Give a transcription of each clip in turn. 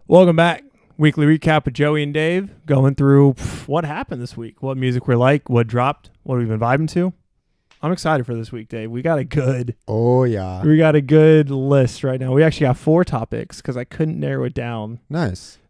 Welcome back. Weekly recap with Joey and Dave, going through what happened this week, what music we like, what dropped, what we've been vibing to. I'm excited for this week, Dave. We got a good list right now. We actually got 4 topics because I couldn't narrow it down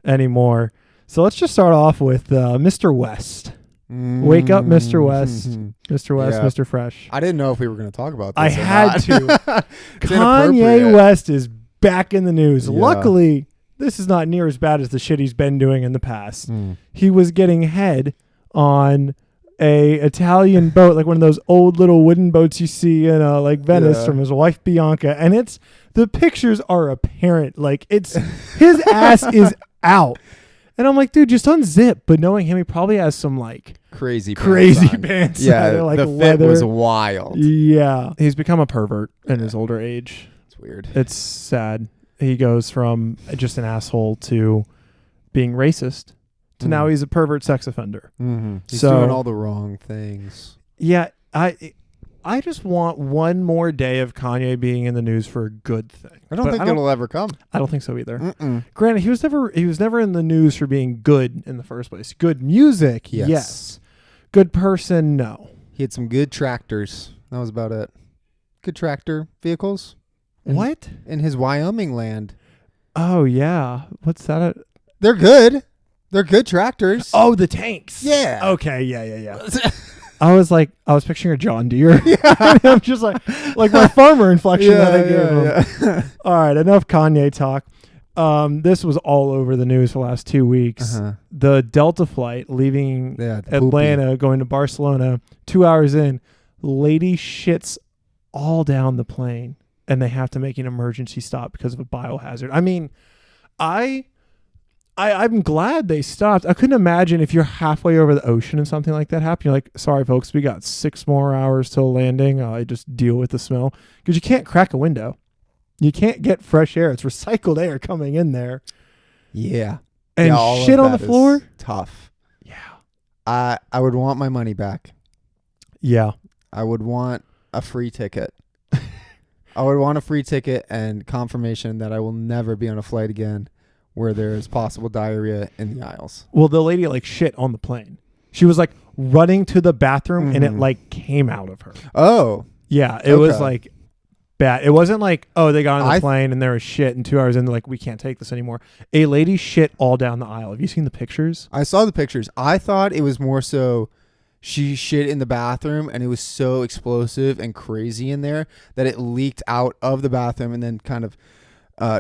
anymore. So let's just start off with Mr. West. Wake up, Mr. West. Mr. West, yeah. Mr. Fresh. I didn't know if we were going to talk about this. I had to. Kanye West is back in the news. Yeah. Luckily, this is not near as bad as the shit he's been doing in the past. He was getting head on a Italian boat, like one of those old little wooden boats you see in like Venice, from his wife Bianca, and the pictures are apparent. Like his ass is out. And I'm like, dude, just unzip. But knowing him, he probably has some like crazy pants. Yeah, like the leather. fit was wild. Yeah, he's become a pervert in his older age. It's weird. It's sad. He goes from just an asshole to being racist to now he's a pervert sex offender. He's doing all the wrong things. Yeah, I just want one more day of Kanye being in the news for a good thing. I don't think it'll ever come. I don't think so either. Granted, he was never in the news for being good in the first place. Good music, yes. Good person, no. He had some good tractors. That was about it. Good tractor vehicles. What? In his Wyoming land. Oh, yeah. What's that? They're good. They're good tractors. Oh, the tanks. Yeah. Okay, yeah. I was picturing a John Deere. Yeah. I'm just like my farmer inflection that I gave him. Yeah. All right, enough Kanye talk. This was all over the news for the last 2 weeks. The Delta flight leaving Atlanta, going to Barcelona, 2 hours in, lady shits all down the plane, and they have to make an emergency stop because of a biohazard. I mean, I'm glad they stopped. I couldn't imagine if you're halfway over the ocean and something like that happened. You're like, sorry, folks, we got 6 more hours till landing. I just deal with the smell. Because you can't crack a window. You can't get fresh air. It's recycled air coming in there. Yeah. And shit on the floor? Tough. Yeah. I would want my money back. Yeah. I would want a free ticket. I would want a free ticket and confirmation that I will never be on a flight again where there's possible diarrhea in the aisles. Well, the lady like shit on the plane. She was like running to the bathroom and it like came out of her. Oh. Yeah, it was like bad. It wasn't like, oh, they got on the plane and there was shit and 2 hours in, they're like, we can't take this anymore. A lady shit all down the aisle. Have you seen the pictures? I saw the pictures. I thought it was more so she shit in the bathroom and it was so explosive and crazy in there that it leaked out of the bathroom and then kind of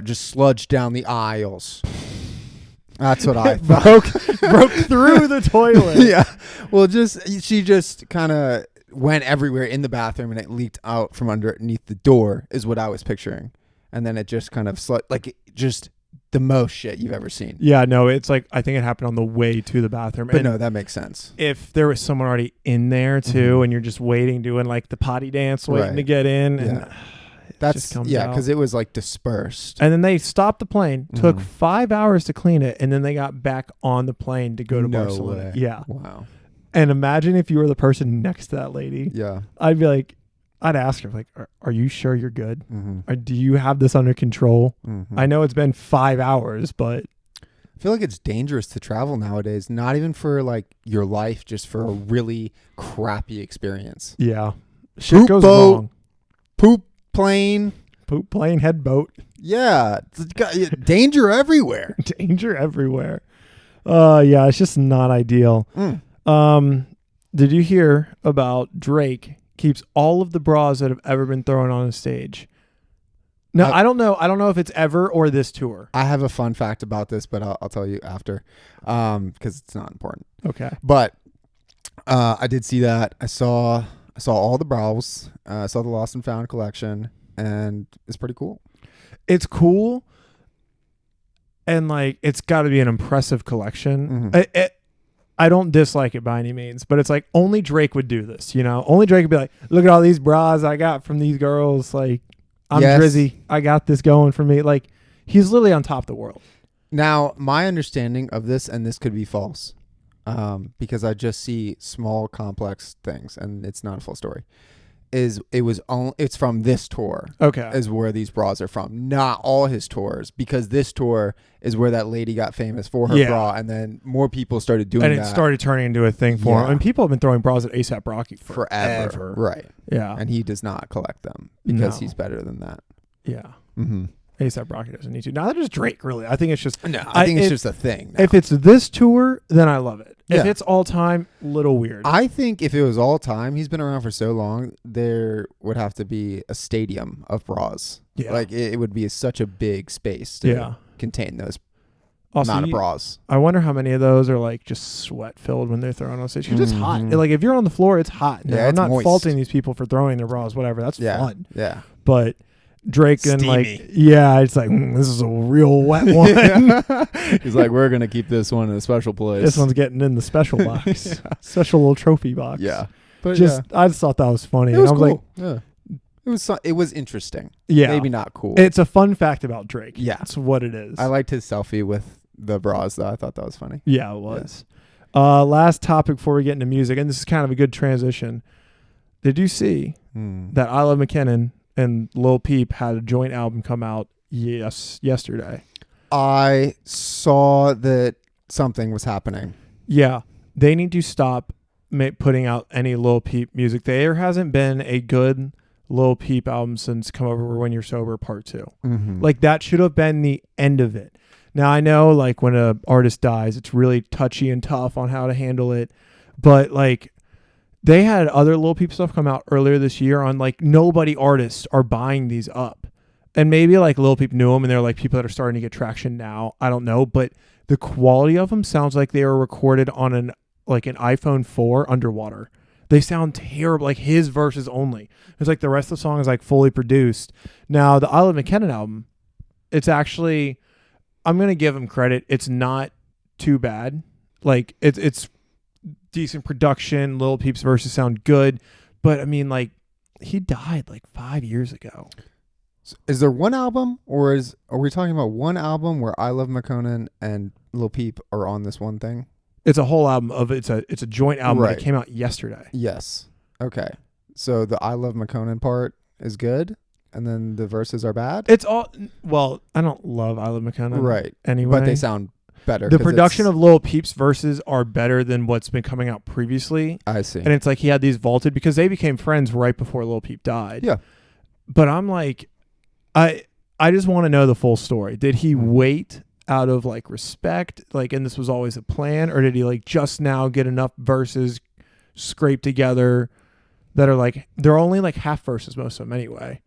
just sludged down the aisles. That's what I thought. broke through the toilet. Yeah. Well, she just kind of went everywhere in the bathroom and it leaked out from underneath the door is what I was picturing. And then it just kind of just the most shit you've ever seen. Yeah, no, it's like, I think it happened on the way to the bathroom. But no, that makes sense. If there was someone already in there too and you're just waiting, doing like the potty dance, waiting to get in. And because it was like dispersed. And then they stopped the plane, took 5 hours to clean it, and then they got back on the plane to go to Barcelona. Way. Yeah. Wow. And imagine if you were the person next to that lady. Yeah. I'd be like, I'd ask her, like, are you sure you're good? Or do you have this under control? I know it's been 5 hours, but I feel like it's dangerous to travel nowadays, not even for like your life, just for a really crappy experience. Yeah. Shit goes wrong. Poop plane, head boat. Yeah. Danger everywhere. Danger everywhere. Yeah, it's just not ideal. Did you hear about Drake keeps all of the bras that have ever been thrown on a stage? No, I don't know. I don't know if it's ever or this tour. I have a fun fact about this, but I'll tell you after, because it's not important. Okay. But I did see that. I saw all the bras. I saw the Lost and Found collection, and it's pretty cool. It's cool, and like it's got to be an impressive collection. I don't dislike it by any means, but it's like only Drake would do this, you know? Only Drake would be like, look at all these bras I got from these girls. Like, I'm Drizzy. I got this going for me. Like, he's literally on top of the world. Now, my understanding of this, and this could be false, because I just see small, complex things, and it's not a full story, it's from this tour. Okay. Is where these bras are from, not all his tours, because this tour is where that lady got famous for her bra, and then more people started doing that. And it started turning into a thing for him. And people have been throwing bras at A$AP Rocky forever. Right. Yeah. And he does not collect them because he's better than that. Yeah. Mm-hmm. A$AP Rocky doesn't need to. Now that is Drake, really. I think it's just... No, I think it's just a thing now. If it's this tour, then I love it. If Yeah. it's all time, little weird. I think if it was all time, he's been around for so long, there would have to be a stadium of bras. Yeah. Like it would be such a big space to contain those amount of bras. I wonder how many of those are like just sweat filled when they're thrown on stage. Because it's hot. Like if you're on the floor, it's hot. Now, I'm not faulting these people for throwing their bras, whatever. That's fun. Yeah. But Drake Steamy. And it's like, this is a real wet one. He's like, we're going to keep this one in a special place. This one's getting in the special box. Special little trophy box. Yeah. But I just thought that was funny. It was and I was cool. Yeah. It was interesting. Yeah. Maybe not cool. It's a fun fact about Drake. Yeah. That's what it is. I liked his selfie with the bras, though. I thought that was funny. Yeah, it was. Yeah. Last topic before we get into music, and this is kind of a good transition. Did you see that I Love Makonnen and Lil Peep had a joint album come out yesterday? I saw that something was happening. Yeah. They need to stop putting out any Lil Peep music. There hasn't been a good Lil Peep album since Come Over When You're Sober Part 2. Mm-hmm. Like that should have been the end of it. Now I know like when an artist dies, it's really touchy and tough on how to handle it. But like they had other Lil Peep stuff come out earlier this year on like nobody artists are buying these up. And maybe like Lil Peep knew them and they're like people that are starting to get traction now. I don't know. But the quality of them sounds like they were recorded on an iPhone 4 underwater. They sound terrible. Like his verses only. It's like the rest of the song is like fully produced. Now the I Love Makonnen album, it's actually, I'm going to give him credit. It's not too bad. Like it's decent production. Lil Peep's verses sound good, but I mean, like he died like 5 years ago. Is there one album, or are we talking about one album where I Love Makonnen and Lil Peep are on this one thing? It's a whole album of it's a joint album that came out yesterday. Yes. Okay. So the I Love Makonnen part is good, and then the verses are bad. It's all I don't love I Love Makonnen, right? Anyway, but they sound better. The production of Lil Peep's verses are better than what's been coming out previously. I see. And it's like he had these vaulted because they became friends right before Lil Peep died. Yeah. But I'm like, I just want to know the full story. Did he wait out of like respect, like, and this was always a plan, or did he like just now get enough verses scraped together that are like they're only like half verses, most of them anyway,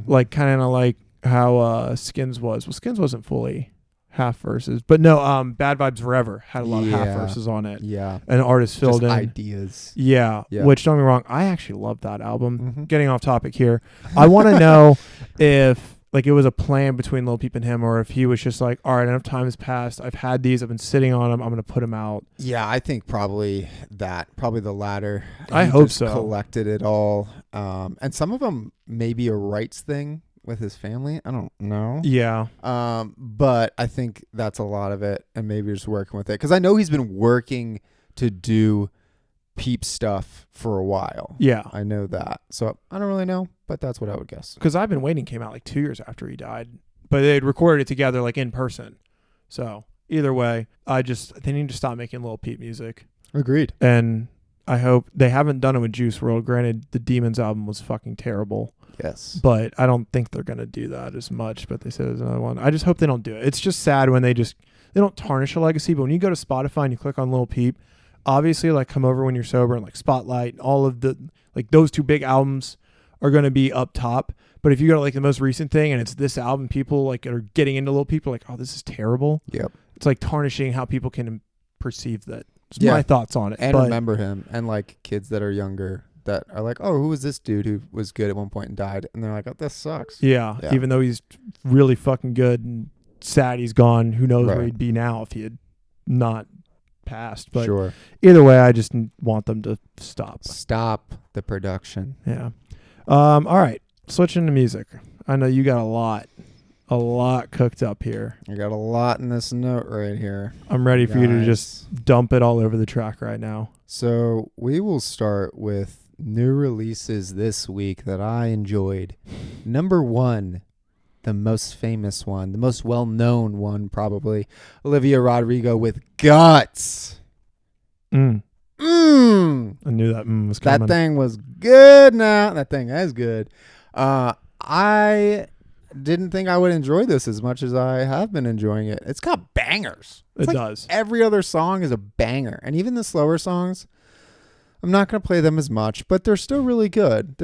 like kind of like how Skins was. Well, Skins wasn't fully half verses, but no, Bad Vibes Forever had a lot of half verses on it. Yeah, and artists filled just in ideas. Yeah, which don't get me wrong, I actually love that album. Getting off topic here, I want to know if like it was a plan between Lil Peep and him, or if he was just like, all right, enough time has passed. I've had these. I've been sitting on them. I'm going to put them out. Yeah, I think probably the latter. I hope so. Collected it all. And some of them maybe a rights thing with his family. I don't know. Yeah. But I think that's a lot of it, and maybe just working with it. Because I know he's been working to do Peep stuff for a while. Yeah. I know that. So I don't really know, but that's what I would guess. Because I've Been Waiting came out like 2 years after he died, but they'd recorded it together like in person. So either way, they need to stop making Lil Peep music. Agreed. And I hope they haven't done it with Juice WRLD. Granted, the Demons album was fucking terrible. Yes. But I don't think they're going to do that as much, but they said there's another one. I just hope they don't do it. It's just sad when they don't tarnish a legacy, but when you go to Spotify and you click on Lil Peep, obviously like Come Over When You're Sober and like Spotlight and all of the like those two big albums are going to be up top. But if you go to like the most recent thing and it's this album, people like are getting into Lil Peep, like, oh, this is terrible. Yep. It's like tarnishing how people can perceive that. It's my thoughts on it. And remember him, and like kids that are younger that are like, oh, who was this dude who was good at one point and died? And they're like, oh, this sucks. Yeah. Even though he's really fucking good and sad he's gone. Who knows where he'd be now if he had not passed. But either way, I just want them to stop the production. Yeah. All right, switching to music. I know you got a lot cooked up here. I got a lot in this note right here. I'm ready for you to just dump it all over the track right now. So we will start with New releases this week that I enjoyed. Number 1, the most famous one, the most well-known one probably, Olivia Rodrigo with Guts. I knew that was coming. That thing was good now. That thing is good. I didn't think I would enjoy this as much as I have been enjoying it. It's got bangers. It does. Every other song is a banger. And even the slower songs, I'm not going to play them as much, but they're still really good.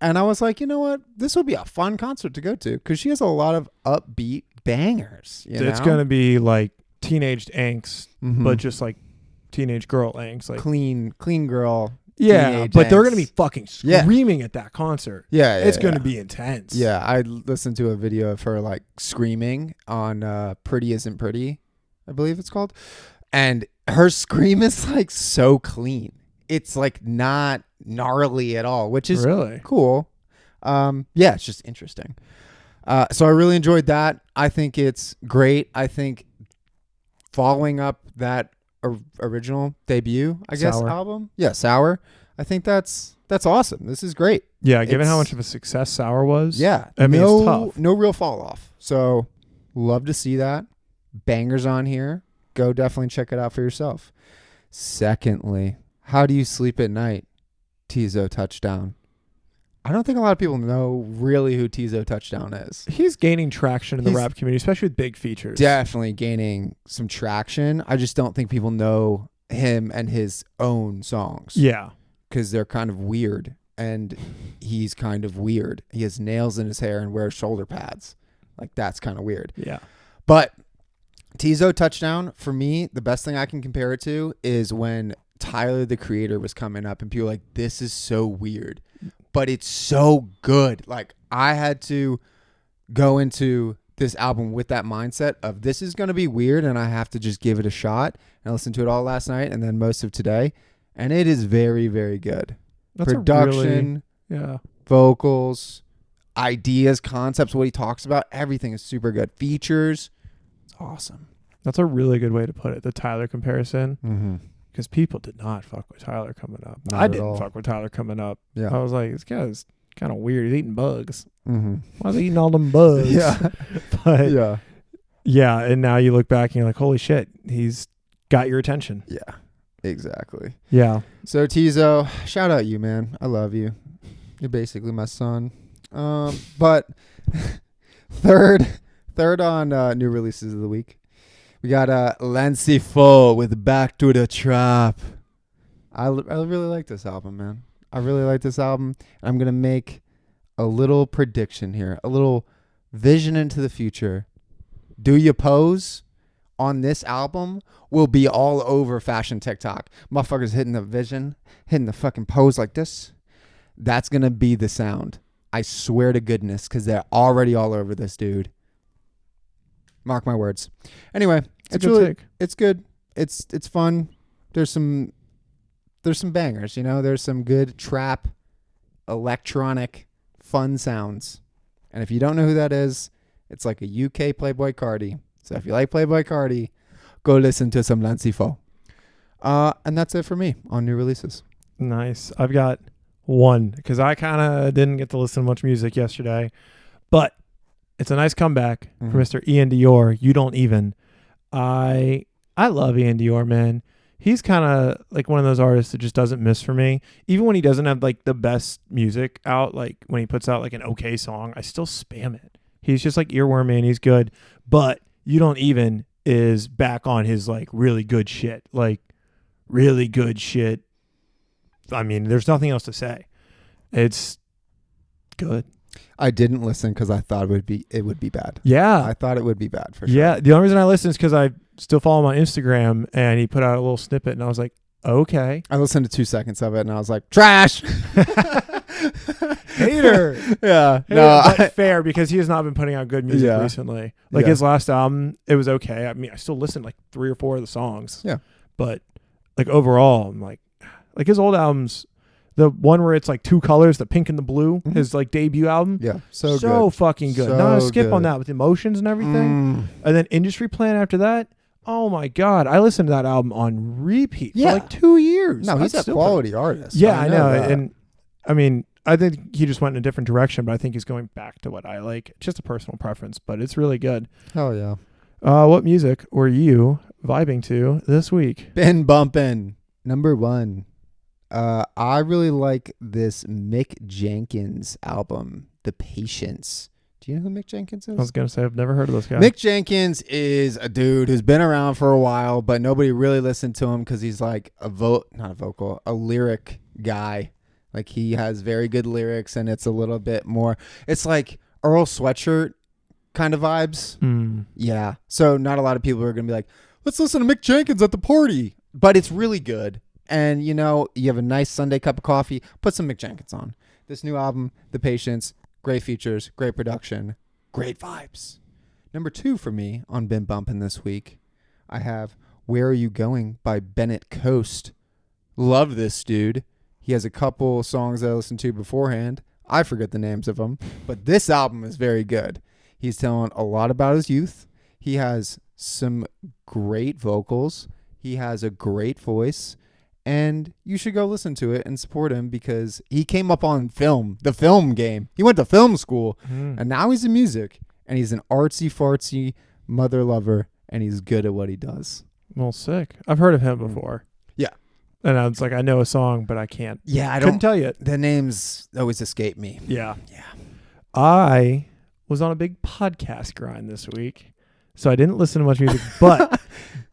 And I was like, you know what? This would be a fun concert to go to because she has a lot of upbeat bangers. It's going to be like teenage angst, but just like teenage girl angst. Like clean girl. Yeah, but they're going to be fucking screaming at that concert. Yeah, it's going to be intense. Yeah, I listened to a video of her like screaming on Pretty Isn't Pretty, I believe it's called. And her scream is like so clean. It's like not gnarly at all, which is really cool. Yeah, it's just interesting. So I really enjoyed that. I think it's great. I think following up that original debut, I guess, album. Yeah, Sour. I think that's awesome. This is great. Yeah, given how much of a success Sour was. Yeah. I mean, it's tough. No real fall off. So love to see that. Bangers on here. Go definitely check it out for yourself. Secondly, How Do You Sleep at Night? Tizo Touchdown. I don't think a lot of people know really who Tizo Touchdown is. He's gaining traction in the rap community, especially with big features. Definitely gaining some traction. I just don't think people know him and his own songs. Yeah. Because they're kind of weird. And he's kind of weird. He has nails in his hair and wears shoulder pads. Like, that's kind of weird. Yeah. But Tizo Touchdown, for me, the best thing I can compare it to is when Tyler, the Creator, was coming up and people were like, this is so weird. But it's so good. Like, I had to go into this album with that mindset of this is going to be weird and I have to just give it a shot. And I listened to it all last night and then most of today. And it is very, very good. That's production, vocals, ideas, concepts, what he talks about, everything is super good. Features, it's awesome. That's a really good way to put it, the Tyler comparison. Because people did not fuck with Tyler coming up. I didn't fuck with Tyler coming up. Yeah. I was like, this guy's kind of weird. He's eating bugs. Why is he eating all them bugs? Yeah. But yeah, and now you look back and you're like, holy shit, he's got your attention. Yeah. Exactly. Yeah. So Tizo, shout out you, man. I love you. You're basically my son. But third on new releases of the week, we got Lancy Fo with Back to the Trap. I really like this album, man. I really like this album. I'm gonna make a little prediction here, a little vision into the future. Do You Pose on this album will be all over fashion TikTok. Motherfuckers hitting the vision, hitting the fucking pose like this. That's going to be the sound. I swear to goodness, because they're already all over this dude. Mark my words. Anyway, it's good. It's fun. There's some bangers, you know. There's some good trap, electronic, fun sounds. And if you don't know who that is, it's like a UK Playboy Cardi. So if you like Playboy Cardi, go listen to some Lancy Fo. And that's it for me on new releases. Nice. I've got one because I kind of didn't get to listen to much music yesterday, but it's a nice comeback from Mr. Iann Dior. You Don't Even. I love Iann Dior, man. He's kind of like one of those artists that just doesn't miss for me. Even when he doesn't have like the best music out, like when he puts out like an okay song, I still spam it. He's just like earworm, man. He's good. But You Don't Even is back on his like really good shit. Like really good shit. I mean, there's nothing else to say. It's good. I didn't listen because I thought it would be bad. Yeah. I thought it would be bad for sure. Yeah. The only reason I listened is because I still follow him on Instagram and he put out a little snippet and I was like, okay. I listened to 2 seconds of it and I was like, trash. Hater. Yeah. Hater, no, but fair because he has not been putting out good music recently. Like his last album, it was okay. I mean, I still listened like 3 or 4 of the songs. Yeah. But like overall, I'm like his old albums, the one where it's like 2 colors, the pink and the blue, his like debut album. Yeah. So good. fucking good. So Not a skip good. on that with Emotions and everything. And then Industry Plan after that. Oh my God. I listened to that album on repeat Yeah. for like 2 years. No, he's a quality artist. Yeah, I know. That. And I mean, I think he just went in a different direction, but I think he's going back to what I like. Just a personal preference, but it's really good. Hell yeah. What music were you vibing to this week? Been bumping. Number 1. I really like this Mick Jenkins album, The Patience. Do you know who Mick Jenkins is? I was going to say, I've never heard of this guy. Mick Jenkins is a dude who's been around for a while, but nobody really listened to him because he's like a lyric guy. Like he has very good lyrics, and it's a little bit more, it's like Earl Sweatshirt kind of vibes. Yeah. So not a lot of people are going to be like, let's listen to Mick Jenkins at the party, but it's really good. And you know, you have a nice Sunday cup of coffee, put some Mick Jenkins on. This new album, The Patience, great features, great production, great vibes. Number 2 for me on Been Bumpin' this week, I have Where Are You Going by Bennett Coast. Love this dude. He has a couple songs that I listened to beforehand. I forget the names of them, but this album is very good. He's telling a lot about his youth. He has some great vocals. He has a great voice. And you should go listen to it and support him because he came up on the film game. He went to film school, and now he's in music. And he's an artsy-fartsy mother lover, and he's good at what he does. Well, sick. I've heard of him before. Yeah. And I was like, I know a song, but I can't. Yeah, I couldn't tell you it. The names always escape me. Yeah. Yeah. I was on a big podcast grind this week, so I didn't listen to much music,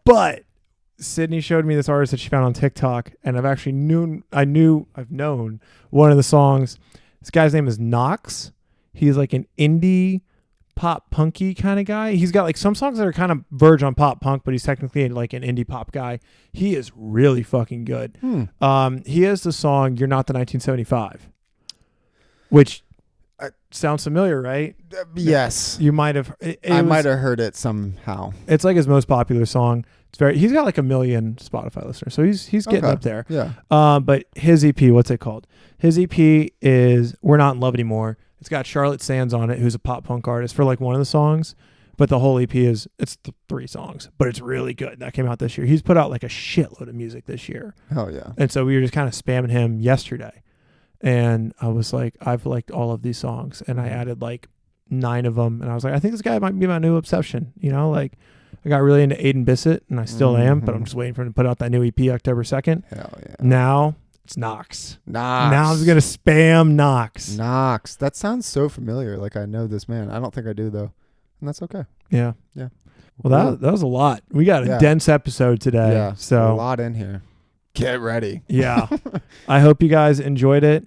but Sydney showed me this artist that she found on TikTok, and I've known one of the songs. This guy's name is Knox. He's like an indie pop punky kind of guy. He's got like some songs that are kind of verge on pop punk, but he's technically like an indie pop guy. He is really fucking good. He has the song "You're Not the 1975," which sounds familiar, right? Yes. You might have. I might have heard it somehow. It's like his most popular song. He's got like 1 million Spotify listeners, so he's getting up there. Yeah. But his EP, what's it called? His EP is "We're Not in Love Anymore." It's got Charlotte Sands on it, who's a pop punk artist for like one of the songs, but the whole EP it's 3 songs, but it's really good. That came out this year. He's put out like a shitload of music this year. Hell yeah. And so we were just kind of spamming him yesterday, and I was like, I've liked all of these songs, and I added like 9 of them, and I was like, I think this guy might be my new obsession. You know, like. I got really into Aiden Bissett, and I still am, but I'm just waiting for him to put out that new EP October 2nd. Hell yeah. Now, it's Knox. Knox. Now I'm going to spam Knox. Knox. That sounds so familiar. Like I know this man. I don't think I do, though. And that's okay. Yeah. Yeah. Well, that was a lot. We got a dense episode today. Yeah. So a lot in here. Get ready. Yeah. I hope you guys enjoyed it.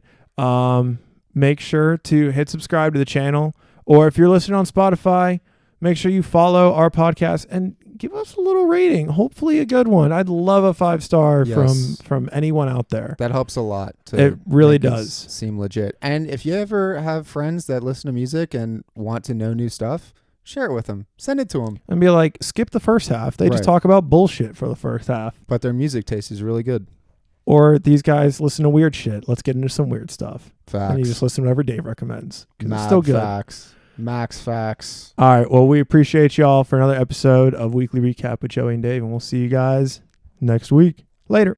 Make sure to hit subscribe to the channel. Or if you're listening on Spotify, make sure you follow our podcast and give us a little rating. Hopefully a good one. I'd love a 5-star from anyone out there. That helps a lot. It really does. Seem legit. And if you ever have friends that listen to music and want to know new stuff, share it with them. Send it to them. And be like, skip the first half. They just talk about bullshit for the first half. But their music taste is really good. Or these guys listen to weird shit. Let's get into some weird stuff. Facts. And you just listen to whatever Dave recommends. Because it's still good. Facts. Max facts. All right. Well, we appreciate y'all for another episode of Weekly Recap with Joey and Dave, and we'll see you guys next week. Later.